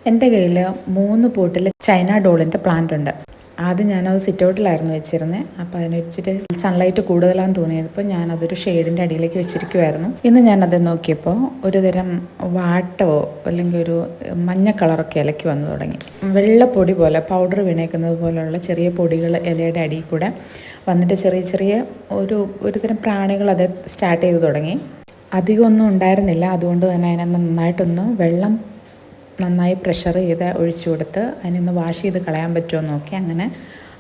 എൻ്റെ കയ്യിൽ 3 പോട്ടിൽ ചൈന ഡോളിൻ്റെ പ്ലാന്റ് ഉണ്ട്. ആദ്യം ഞാനത് സിറ്റ് ഔട്ടിലായിരുന്നു വെച്ചിരുന്നത്. അപ്പോൾ അതിനൊരിച്ചിട്ട് സൺലൈറ്റ് കൂടുതലാണെന്ന് തോന്നിയപ്പോൾ ഞാനതൊരു ഷെയ്ഡിൻ്റെ അടിയിലേക്ക് വെച്ചിരിക്കുമായിരുന്നു. ഇന്ന് ഞാനത് നോക്കിയപ്പോൾ ഒരു തരം വാട്ടമോ അല്ലെങ്കിൽ ഒരു മഞ്ഞ കളറൊക്കെ ഇലയ്ക്ക് വന്നു തുടങ്ങി. വെള്ളപ്പൊടി പോലെ പൗഡർ വീണേക്കുന്നത് പോലെയുള്ള ചെറിയ പൊടികൾ ഇലയുടെ അടിയിൽ കൂടെ വന്നിട്ട് ചെറിയ ചെറിയ ഒരു തരം പ്രാണികൾ അത് സ്റ്റാർട്ട് ചെയ്ത് തുടങ്ങി. അധികമൊന്നും ഉണ്ടായിരുന്നില്ല. അതുകൊണ്ട് തന്നെ അതിനെ നന്നായിട്ടൊന്ന് വെള്ളം നന്നായി പ്രഷർ ചെയ്ത് ഒഴിച്ചു കൊടുത്ത് അതിനൊന്ന് വാഷ് ചെയ്ത് കളയാൻ പറ്റുമോ നോക്കി. അങ്ങനെ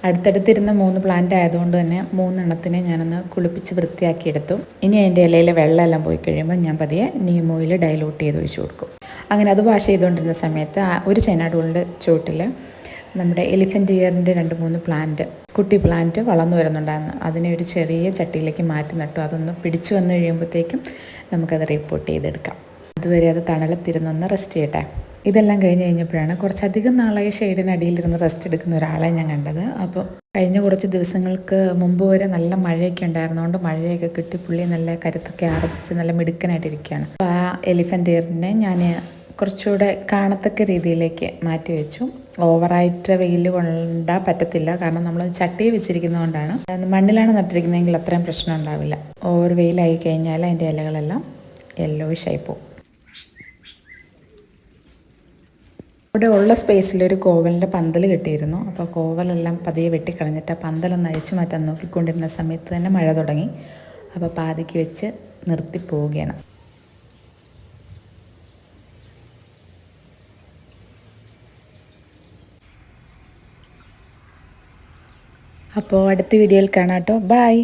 അടുത്തടുത്തിരുന്ന 3 പ്ലാന്റ് ആയതുകൊണ്ട് തന്നെ 3 എണ്ണത്തിനെ ഞാനൊന്ന് കുളിപ്പിച്ച് വൃത്തിയാക്കിയെടുത്തു. ഇനി അതിൻ്റെ ഇലയിലെ വെള്ളമെല്ലാം പോയി കഴിയുമ്പോൾ ഞാൻ പതിയെ നീം ഓയിൽ ഡൈലൂട്ട് ചെയ്ത് ഒഴിച്ചു കൊടുക്കും. അങ്ങനെ അത് വാഷ് ചെയ്തുകൊണ്ടിരുന്ന സമയത്ത് ഒരു ചൈന ഡോളിൻ്റെ ചുവട്ടിൽ നമ്മുടെ എലിഫൻറ്റ് ഇയറിൻ്റെ 2-3 പ്ലാന്റ് കുട്ടി പ്ലാന്റ് വളർന്നു വരുന്നുണ്ടായിരുന്നു. അതിനെ ഒരു ചെറിയ ചട്ടിയിലേക്ക് മാറ്റി നട്ടു. അതൊന്ന് പിടിച്ചു വന്നു കഴിയുമ്പോഴത്തേക്കും നമുക്കത് റിപ്പോർട്ട് ചെയ്തെടുക്കാം. അതുവരെ അത് തണലത്തിരുന്നൊന്ന് റെസ്റ്റ് ചെയ്യട്ടെ. ഇതെല്ലാം കഴിഞ്ഞപ്പോഴാണ് കുറച്ചധികം നാളായി ഷെയ്ഡിനടിയിലിരുന്ന് റെസ്റ്റ് എടുക്കുന്ന ഒരാളെ ഞാൻ കണ്ടത്. അപ്പോൾ കഴിഞ്ഞ കുറച്ച് ദിവസങ്ങൾക്ക് മുമ്പ് വരെ നല്ല മഴയൊക്കെ ഉണ്ടായിരുന്നതുകൊണ്ട് മഴയൊക്കെ കിട്ടി പുള്ളി നല്ല കരുത്തൊക്കെ ആർജിച്ച് നല്ല മിടുക്കനായിട്ടിരിക്കുകയാണ്. അപ്പോൾ ആ എലിഫൻറ്റ് ഇയറിനെ ഞാൻ കുറച്ചുകൂടെ കാണത്തക്ക രീതിയിലേക്ക് മാറ്റി വെച്ചു. ഓവറായിട്ട് വെയിൽ കൊണ്ടാൽ പറ്റത്തില്ല, കാരണം നമ്മൾ ചട്ടി വെച്ചിരിക്കുന്നതുകൊണ്ടാണ്. മണ്ണിലാണ് നട്ടിരിക്കുന്നതെങ്കിൽ അത്രയും പ്രശ്നം ഉണ്ടാവില്ല. ഓവർ വെയിലായി കഴിഞ്ഞാൽ അതിൻ്റെ ഇലകളെല്ലാം യെല്ലോയിഷ് ആയി പോകും. അവിടെ ഉള്ള സ്പേസിലൊരു കോവലിൻ്റെ പന്തൽ കെട്ടിയിരുന്നു. അപ്പോൾ കോവലെല്ലാം പതിയെ വെട്ടിക്കളഞ്ഞിട്ട് ആ പന്തലൊന്ന് അഴിച്ചു മാറ്റാൻ നോക്കിക്കൊണ്ടിരുന്ന സമയത്ത് തന്നെ മഴ തുടങ്ങി. അപ്പോൾ പാതിക്ക് വെച്ച് നിർത്തി പോവുകയാണ്. അപ്പോൾ അടുത്ത വീഡിയോയിൽ കാണാം കേട്ടോ. ബൈ.